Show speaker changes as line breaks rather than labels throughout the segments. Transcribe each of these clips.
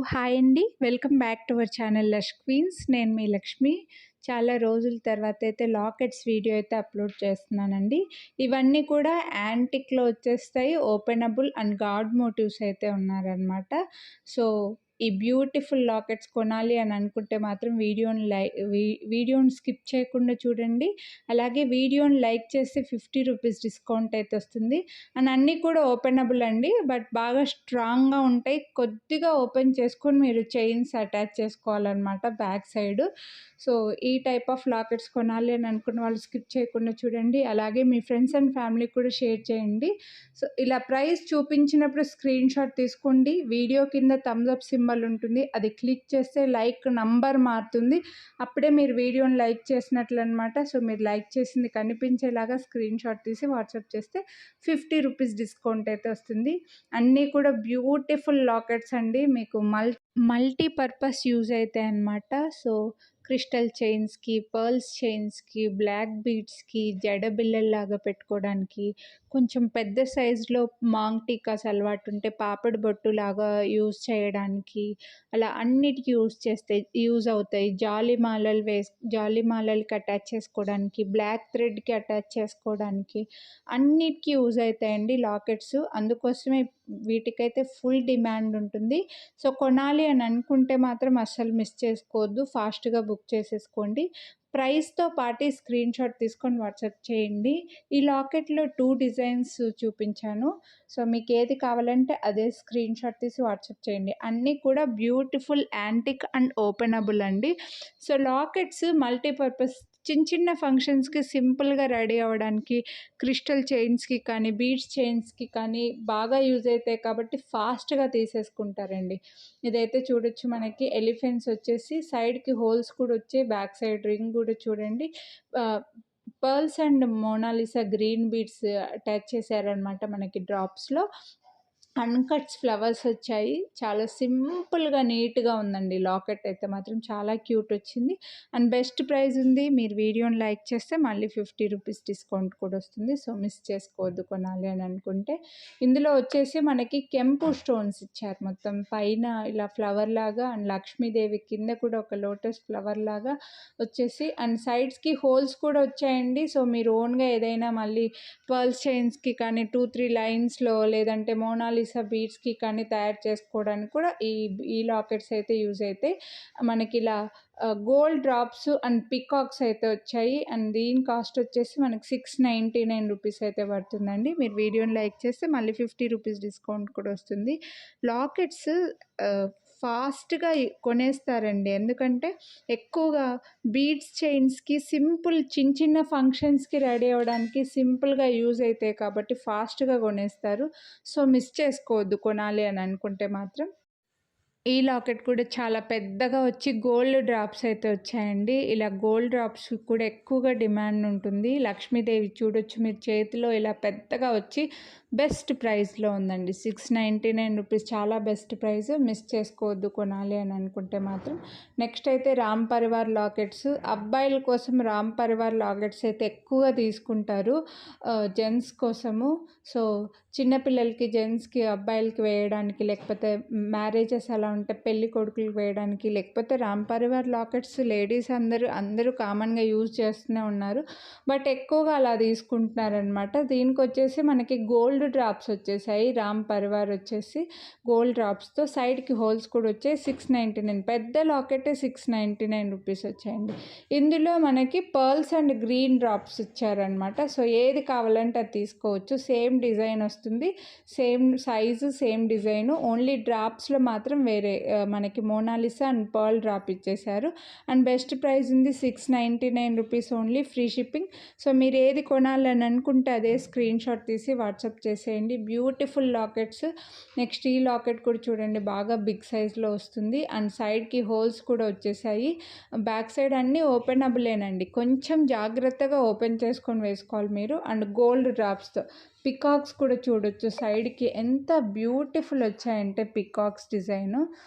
Hi అండి. Welcome back to our channel lush queens. నేను మీ లక్ష్మి. చాలా రోజుల తర్వాత అయితే లాకెట్స్ వీడియో అయితే అప్లోడ్ చేస్తున్నానండి. ఇవన్నీ కూడా యాంటిక్‌లో వచ్చేస్తాయి. ఓపెనబుల్ అండ్ గాడ్ మోటివ్స్ అయితే ఉన్నారనమాట. సో, ఈ బ్యూటిఫుల్ లాకెట్స్ కొనాలి అని అనుకుంటే మాత్రం వీడియోని స్కిప్ చేయకుండా చూడండి. అలాగే వీడియోని లైక్ చేస్తే ₹50 డిస్కౌంట్ అయితే వస్తుంది. అండ్ అన్నీ కూడా ఓపెనబుల్ అండి. బట్ బాగా స్ట్రాంగ్‌గా ఉంటాయి. కొద్దిగా ఓపెన్ చేసుకొని మీరు చైన్స్ అటాచ్ చేసుకోవాలన్నమాట బ్యాక్ సైడు. సో, ఈ టైప్ ఆఫ్ లాకెట్స్ కొనాలి అని అనుకున్న వాళ్ళు స్కిప్ చేయకుండా చూడండి. అలాగే మీ ఫ్రెండ్స్ అండ్ ఫ్యామిలీకి కూడా షేర్ చేయండి. సో, ఇలా ప్రైస్ చూపించినప్పుడు స్క్రీన్‌షాట్ తీసుకోండి. వీడియో కింద థమ్స్ అప్ సింబల్ ఉంటుంది. అది క్లిక్ చేస్తే లైక్ నంబర్ మారుతుంది. అప్పుడే మీరు వీడియోని లైక్ చేసినట్లు అనమాట. సో, మీరు లైక్ చేసింది కనిపించేలాగా స్క్రీన్‌షాట్ తీసి వాట్సాప్ చేస్తే ₹50 డిస్కౌంట్ అయితే వస్తుంది. అన్నీ కూడా బ్యూటిఫుల్ లాకెట్స్ అండి. మీకు మల్టీపర్పస్ యూజ్ అవుతాయి అన్నమాట. సో, క్రిస్టల్ చైన్స్‌కి, పర్ల్స్ చైన్స్‌కి, బ్లాక్ బీడ్స్‌కి, జడ బిళ్ళల్లాగా పెట్టుకోవడానికి, కొంచెం పెద్ద సైజులో మాంగ్ టీకాస్ అలవాటుంటే పాపిడి బొట్టులాగా యూజ్ చేయడానికి, అలా అన్నిటికి యూజ్ అవుతాయి. జాలిమాలలకి అటాచ్ చేసుకోవడానికి, బ్లాక్ థ్రెడ్‌కి అటాచ్ చేసుకోవడానికి, అన్నిటికి యూజ్ అవుతాయండి లాకెట్స్. అందుకోసమే వీటికైతే ఫుల్ డిమాండ్ ఉంటుంది. సో, కొనాలి అని అనుకుంటే మాత్రం అస్సలు మిస్ చేసుకోవద్దు. ఫాస్ట్‌గా బుక్ చేసేసుకోండి. ప్రైస్‌తో పాటు స్క్రీన్‌షాట్ తీసుకొని వాట్సాప్ చేయండి. ఈ లాకెట్‌లో 2 డిజైన్స్ చూపించాను. సో, మీకు ఏది కావాలంటే అదే స్క్రీన్‌షాట్ తీసి వాట్సాప్ చేయండి. అన్నీ కూడా బ్యూటిఫుల్ యాంటిక్ అండ్ ఓపెనబుల్ అండి. సో, లాకెట్స్ మల్టీపర్పస్ చిన్న ఫంక్షన్స్‌కి సింపుల్‌గా రెడీ అవ్వడానికి, క్రిస్టల్ చైన్స్‌కి కానీ, బీడ్స్ చైన్స్‌కి కానీ బాగా యూజ్ అవుతాయి కాబట్టి ఫాస్ట్‌గా తీసేసుకుంటారండి. ఇదైతే చూడొచ్చు, మనకి ఎలిఫెంట్స్ వచ్చేసి సైడ్‌కి హోల్స్ కూడా వచ్చాయి. బ్యాక్ సైడ్ రింగ్ కూడా చూడండి. Pearls and Mona Lisa green beads attach చేశారనమాట మనకి డ్రాప్స్‌లో. అన్‌కట్స్ ఫ్లవర్స్ వచ్చాయి. చాలా సింపుల్‌గా నీట్‌గా ఉందండి. లాకెట్ అయితే మాత్రం చాలా క్యూట్ వచ్చింది. అండ్ బెస్ట్ ప్రైస్ ఉంది. మీరు వీడియోని లైక్ చేస్తే మళ్ళీ ₹50 డిస్కౌంట్ కూడా వస్తుంది. సో, మిస్ చేసుకోవద్దు కొనాలి అని అనుకుంటే. ఇందులో వచ్చేసి మనకి కెంపు స్టోన్స్ ఇచ్చారు. మొత్తం పైన ఇలా ఫ్లవర్ లాగా అండ్ లక్ష్మీదేవి కింద కూడా ఒక లోటస్ ఫ్లవర్ లాగా వచ్చేసి అండ్ సైడ్స్‌కి హోల్స్ కూడా వచ్చాయండి. సో, మీరు ఓన్‌గా ఏదైనా మళ్ళీ పర్ల్స్ చైన్స్‌కి కానీ 2, 3 లైన్స్‌లో లేదంటే మోనాలిసా బీడ్స్‌కి కానీ తయారు చేసుకోవడానికి కూడా ఈ లాకెట్స్ అయితే యూజ్ అవుతాయి. మనకి ఇలా గోల్డ్ డ్రాప్స్ అండ్ పికాక్స్ అయితే వచ్చాయి. అండ్ దీని కాస్ట్ వచ్చేసి మనకి ₹699 అయితే పడుతుందండి. మీరు వీడియోని లైక్ చేస్తే మళ్ళీ ₹50 డిస్కౌంట్ కూడా వస్తుంది. లాకెట్స్ ఫాస్ట్‌గా కొనేస్తారండి. ఎందుకంటే ఎక్కువగా బీడ్స్ చైన్స్‌కి సింపుల్ చిన్న ఫంక్షన్స్‌కి రెడీ అవ్వడానికి సింపుల్‌గా యూజ్ అవుతాయి కాబట్టి ఫాస్ట్‌గా కొనేస్తారు. సో, మిస్ చేసుకోవద్దు కొనాలి అని అనుకుంటే మాత్రం. ఈ లాకెట్ కూడా చాలా పెద్దగా వచ్చి గోల్డ్ డ్రాప్స్ అయితే వచ్చాయండి. ఇలా గోల్డ్ డ్రాప్స్ కూడా ఎక్కువగా డిమాండ్ ఉంటుంది. లక్ష్మీదేవి చూడొచ్చు మీరు చేతిలో ఇలా పెద్దగా వచ్చి బెస్ట్ ప్రైస్‌లో ఉందండి. ₹699 చాలా బెస్ట్ ప్రైస్. మిస్ చేసుకోవద్దు కొనాలి అని అనుకుంటే మాత్రం. నెక్స్ట్ అయితే రామ్ పరివార్ లాకెట్స్. అబ్బాయిల కోసం రామ్ పరివార్ లాకెట్స్ అయితే ఎక్కువగా తీసుకుంటారు జెంట్స్ కోసము. సో, చిన్నపిల్లలకి, జెంట్స్‌కి, అబ్బాయిలకి వేయడానికి, లేకపోతే మ్యారేజెస్ అలా ఉంటే పెళ్లి కొడుకులకి వేయడానికి, లేకపోతే రామ్ పరివార్ లాకెట్స్ లేడీస్ అందరూ కామన్‌గా యూజ్ చేస్తూనే ఉన్నారు. బట్ ఎక్కువగా అలా తీసుకుంటున్నారనమాట. దీనికొచ్చేసి మనకి గోల్డ్ డ్రాప్స్ వచ్చేసాయి. రామ్ పరివార్ వచ్చేసి గోల్డ్ డ్రాప్స్‌తో సైడ్‌కి హోల్స్ కూడా వచ్చాయి. $699 పెద్ద లాకెటే $699 వచ్చాయండి. ఇందులో మనకి పర్ల్స్ అండ్ గ్రీన్ డ్రాప్స్ ఇచ్చారనమాట. సో, ఏది కావాలంటే అది తీసుకోవచ్చు. సేమ్ డిజైన్ వస్తుంది. Same size, same design. Only డ్రాప్స్‌లో మాత్రం వేరే మనకి మోనాలిసా అండ్ పర్ల్ డ్రాప్ ఇచ్చేశారు. అండ్ బెస్ట్ ప్రైస్ ఉంది $699 ఓన్లీ, ఫ్రీ షిప్పింగ్. సో, మీరు ఏది కొనాలని అనుకుంటే అదే స్క్రీన్‌షాట్ తీసి వాట్సాప్ చేసేయండి. Beautiful lockets. నెక్స్ట్ ఈ లాకెట్ కూడా చూడండి, బాగా బిగ్ సైజ్‌లో వస్తుంది. అండ్ సైడ్‌కి హోల్స్ కూడా వచ్చేసాయి. బ్యాక్ సైడ్ అన్నీ ఓపెనబులేనండి. కొంచెం జాగ్రత్తగా ఓపెన్ చేసుకొని వేసుకోవాలి మీరు. అండ్ గోల్డ్ డ్రాప్స్‌తో పికాక్స్ కూడా చూడొచ్చు సైడ్కి ఎంత బ్యూటిఫుల్ వచ్చాయంటే పికాక్స్ డిజైన్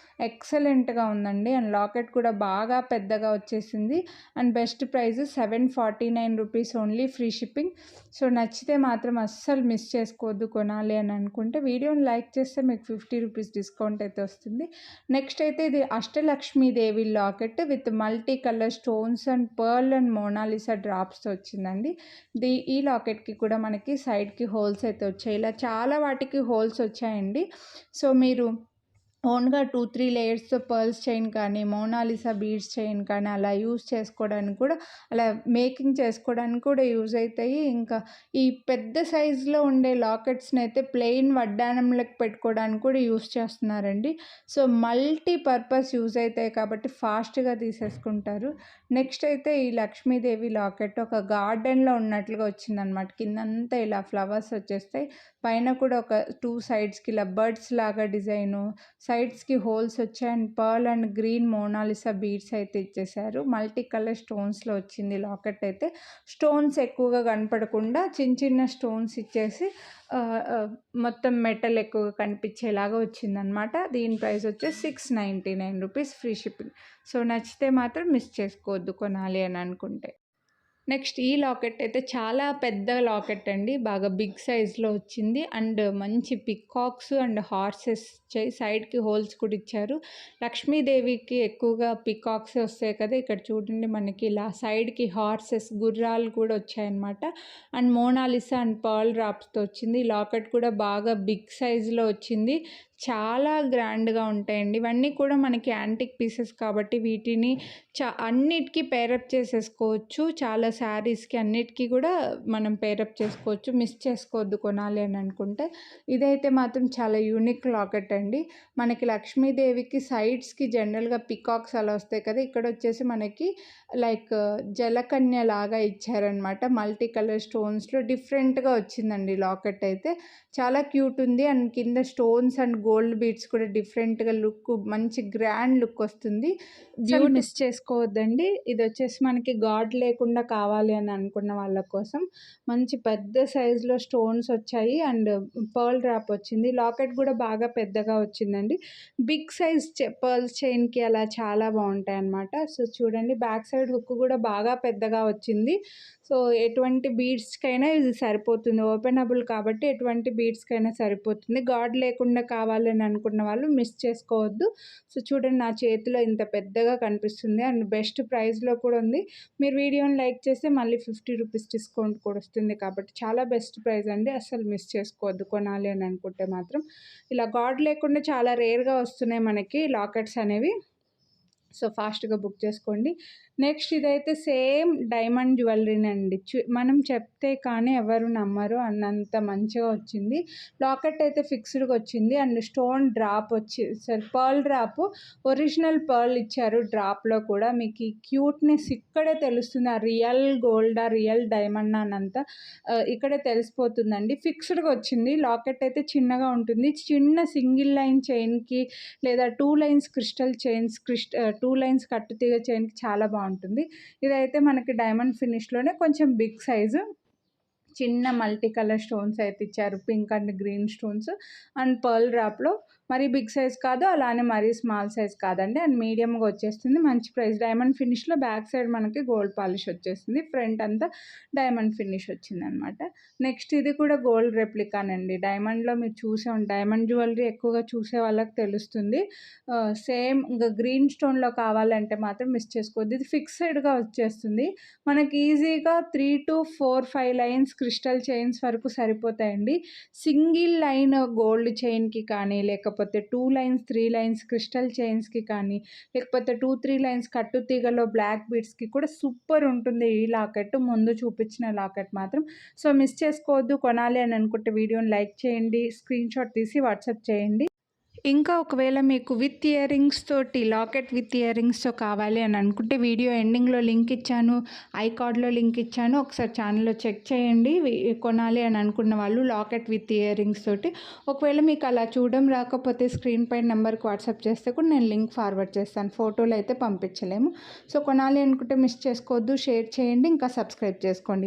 ఎక్సలెంట్గా ఉందండి. అండ్ లాకెట్ కూడా బాగా పెద్దగా వచ్చేసింది. And best price 749 rupees only, free shipping. So నచ్చితే మాత్రం అస్సలు మిస్ చేసుకోవద్దు కొనాలి అని అనుకుంటే. వీడియోని లైక్ చేస్తే మీకు 50 రూపీస్ డిస్కౌంట్ అయితే వస్తుంది. నెక్స్ట్ అయితే ఇది Ashtalakshmidevi locket with multi colour stones and pearl and Mona Lisa డ్రాప్స్తో వచ్చిందండి. ఈ లాకెట్కి కూడా మనకి సైడ్కి హోల్స్ అయితే వచ్చాయి. ఇలా చాలా వాటికి హోల్స్ వచ్చాయండి. సో మీరు ఓన్గా 2-3 లేయర్స్తో పర్ల్స్ చైన్ కానీ మోనాలిసా బీడ్స్ చైన్ కానీ అలా యూజ్ చేసుకోవడానికి కూడా, అలా మేకింగ్ చేసుకోవడానికి కూడా యూజ్ అవుతాయి. ఇంకా ఈ పెద్ద సైజులో ఉండే లాకెట్స్ని అయితే ప్లెయిన్ వడ్డానంలోకి పెట్టుకోవడానికి కూడా యూజ్ చేస్తున్నారండి. సో మల్టీ పర్పస్ యూజ్ అవుతాయి కాబట్టి ఫాస్ట్గా తీసేసుకుంటారు. నెక్స్ట్ అయితే ఈ లక్ష్మీదేవి లాకెట్ ఒక గార్డెన్లో ఉన్నట్లుగా వచ్చిందనమాట. కిందంతా ఇలా ఫ్లవర్స్ వచ్చేస్తాయి, పైన కూడా ఒక 2 సైడ్స్కి ఇలా బర్డ్స్ లాగా డిజైను, సైడ్స్కి హోల్స్ వచ్చాయి. And pearl and green Mona Lisa beads అయితే ఇచ్చేసారు. మల్టీ కలర్ స్టోన్స్లో వచ్చింది లాకెట్ అయితే. స్టోన్స్ ఎక్కువగా కనపడకుండా చిన్న చిన్న స్టోన్స్ ఇచ్చేసి మొత్తం మెటల్ ఎక్కువగా కనిపించేలాగా వచ్చిందనమాట. దీని ప్రైస్ వచ్చేసి 699 రూపీస్, ఫ్రీ షిప్పింగ్. సో నచ్చితే మాత్రం మిస్ చేసుకోవద్దు కొనాలి అని అనుకుంటే. నెక్స్ట్ ఈ లాకెట్ అయితే చాలా పెద్ద లాకెట్ అండి, బాగా బిగ్ సైజ్లో వచ్చింది. అండ్ మంచి పికాక్స్ అండ్ హార్సెస్ వచ్చాయి, సైడ్కి హోల్స్ కూడా ఇచ్చారు. లక్ష్మీదేవికి ఎక్కువగా పికాక్స్ వస్తాయి కదా, ఇక్కడ చూడండి మనకి ఇలా సైడ్కి హార్సెస్ గుర్రాలు కూడా వచ్చాయన్నమాట. అండ్ మోనాలిసా అండ్ పర్ల్ డ్రాప్స్తో వచ్చింది. లాకెట్ కూడా బాగా బిగ్ సైజులో వచ్చింది, చాలా గ్రాండ్గా ఉంటాయండి. ఇవన్నీ కూడా మనకి యాంటిక్ పీసెస్ కాబట్టి వీటిని అన్నిటికీ పేరప్ చేసేసుకోవచ్చు. చాలా శారీస్కి అన్నిటికీ కూడా మనం పేరప్ చేసుకోవచ్చు. మిస్ చేసుకోవద్దు కొనాలి అని అనుకుంటే. ఇదైతే మాత్రం చాలా యూనిక్ లాకెట్ అండి. మనకి లక్ష్మీదేవికి సైడ్స్కి జనరల్గా పికాక్స్ అలా వస్తాయి కదా, ఇక్కడ వచ్చేసి మనకి లైక్ జలకన్య లాగా ఇచ్చారనమాట. మల్టీ కలర్ స్టోన్స్లో డిఫరెంట్గా వచ్చిందండి లాకెట్ అయితే. చాలా క్యూట్ ఉంది. అండ్ కింద స్టోన్స్ అండ్ గోల్డ్ బీడ్స్ కూడా డిఫరెంట్గా లుక్, మంచి గ్రాండ్ లుక్ వస్తుంది. మిస్ చేసుకోవద్దండి. ఇది వచ్చేసి మనకి గాడ్ లేకుండా కావాలి అని అనుకున్న వాళ్ళ కోసం మంచి పెద్ద సైజులో స్టోన్స్ వచ్చాయి. అండ్ పర్ల్ డ్రాప్ వచ్చింది. లాకెట్ కూడా బాగా పెద్దగా వచ్చిందండి. బిగ్ సైజ్ పర్ల్స్ చైన్కి అలా చాలా బాగుంటాయి అన్నమాట. సో చూడండి, బ్యాక్ సైడ్ హుక్ కూడా బాగా పెద్దగా వచ్చింది. సో ఎటువంటి బీడ్స్కైనా ఇది సరిపోతుంది, ఓపెనబుల్ కాబట్టి ఎటువంటి బీడ్స్కైనా సరిపోతుంది. గాడ్ లేకుండా కావాలని అనుకున్న వాళ్ళు మిస్ చేసుకోవద్దు. సో చూడండి, నా చేతిలో ఇంత పెద్దగా కనిపిస్తుంది అండ్ బెస్ట్ ప్రైస్లో కూడా ఉంది. మీరు వీడియోని లైక్ చేస్తే మళ్ళీ 50 రూపీస్ డిస్కౌంట్ కూడా వస్తుంది కాబట్టి చాలా బెస్ట్ ప్రైస్ అండి, అస్సలు మిస్ చేసుకోవద్దు కొనాలి అని అనుకుంటే మాత్రం. ఇలా గాడ్ లేకుండా చాలా రేర్గా వస్తున్నాయి మనకి లాకెట్స్ అనేవి. సో ఫాస్ట్గా బుక్ చేసుకోండి. నెక్స్ట్ ఇదైతే సేమ్ డైమండ్ జ్యువెలరీనండి. మనం చెప్తే కానీ ఎవరు నమ్మరు అన్నంత మంచిగా వచ్చింది. లాకెట్ అయితే ఫిక్స్డ్గా వచ్చింది. And stone drop pearl drop, original pearl ఇచ్చారు డ్రాప్లో కూడా. మీకు ఈ క్యూట్నెస్ ఇక్కడే తెలుస్తుంది, ఆ రియల్ గోల్డా రియల్ డైమండ్ అనంత ఇక్కడే తెలిసిపోతుందండి. ఫిక్స్డ్గా వచ్చింది. లాకెట్ అయితే చిన్నగా ఉంటుంది, చిన్న సింగిల్ లైన్ చైన్కి లేదా 2 లైన్స్ క్రిస్టల్ చైన్స్, 2 లైన్స్ కట్టుతీగ చైన్కి చాలా బాగుంటుంది. ఇదైతే మనకి డైమండ్ ఫినిష్లోనే కొంచెం బిగ్ సైజు, చిన్న మల్టీ కలర్ స్టోన్స్ అయితే ఇచ్చారు, pink and green stones. And pearl డ్రాప్లో మరీ బిగ్ సైజ్ కాదు, అలానే మరీ స్మాల్ సైజ్ కాదండి. అండ్ మీడియంగా వచ్చేస్తుంది, మంచి ప్రైస్. డైమండ్ ఫినిష్లో బ్యాక్ సైడ్ మనకి గోల్డ్ పాలిష్ వచ్చేస్తుంది, ఫ్రంట్ అంతా డైమండ్ ఫినిష్ వచ్చిందనమాట. నెక్స్ట్ ఇది కూడా గోల్డ్ రెప్లికానండి. డైమండ్లో మీరు డైమండ్ జ్యువెలరీ ఎక్కువగా చూసే వాళ్ళకి తెలుస్తుంది. సేమ్ ఇంకా గ్రీన్ స్టోన్లో కావాలంటే మాత్రం మిస్ చేసుకోవద్దు. ఇది ఫిక్స్డ్గా వచ్చేస్తుంది మనకి ఈజీగా 3 to 4-5 లైన్స్ క్రిస్టల్ చైన్స్ వరకు సరిపోతాయండి. సింగిల్ లైన్ గోల్డ్ చైన్కి కానీ, లేకపోతే 2 లైన్స్ 3 లైన్స్ క్రిస్టల్ చైన్స్కి కానీ, లేకపోతే 2-3 లైన్స్ కట్టు తీగలో బ్లాక్ బీడ్స్కి కూడా సూపర్ ఉంటుంది ఈ లాకెట్, ముందు చూపించిన లాకెట్ మాత్రం. సో మిస్ చేసుకోవద్దు. కొనాలి అని అనుకుంటే వీడియోని లైక్ చేయండి, స్క్రీన్ షాట్ తీసి వాట్సాప్ చేయండి. ఇంకా ఒకవేళ మీకు విత్ ఇయర్ రింగ్స్ తోటి లాకెట్ విత్ ఇయర్ రింగ్స్తో కావాలి అని అనుకుంటే వీడియో ఎండింగ్లో లింక్ ఇచ్చాను, ఐకార్డ్లో లింక్ ఇచ్చాను, ఒకసారి ఛానల్లో చెక్ చేయండి. కొనాలి అని అనుకున్న వాళ్ళు లాకెట్ విత్ ఇయర్ రింగ్స్ తోటి. ఒకవేళ మీకు అలా చూడడం రాకపోతే స్క్రీన్ పైన నెంబర్కి వాట్సాప్ చేస్తే కూడా నేను లింక్ ఫార్వర్డ్ చేస్తాను, ఫోటోలు అయితే పంపించలేము. సో కొనాలి అనుకుంటే మిస్ చేసుకోవద్దు, షేర్ చేయండి, ఇంకా సబ్స్క్రైబ్ చేసుకోండి.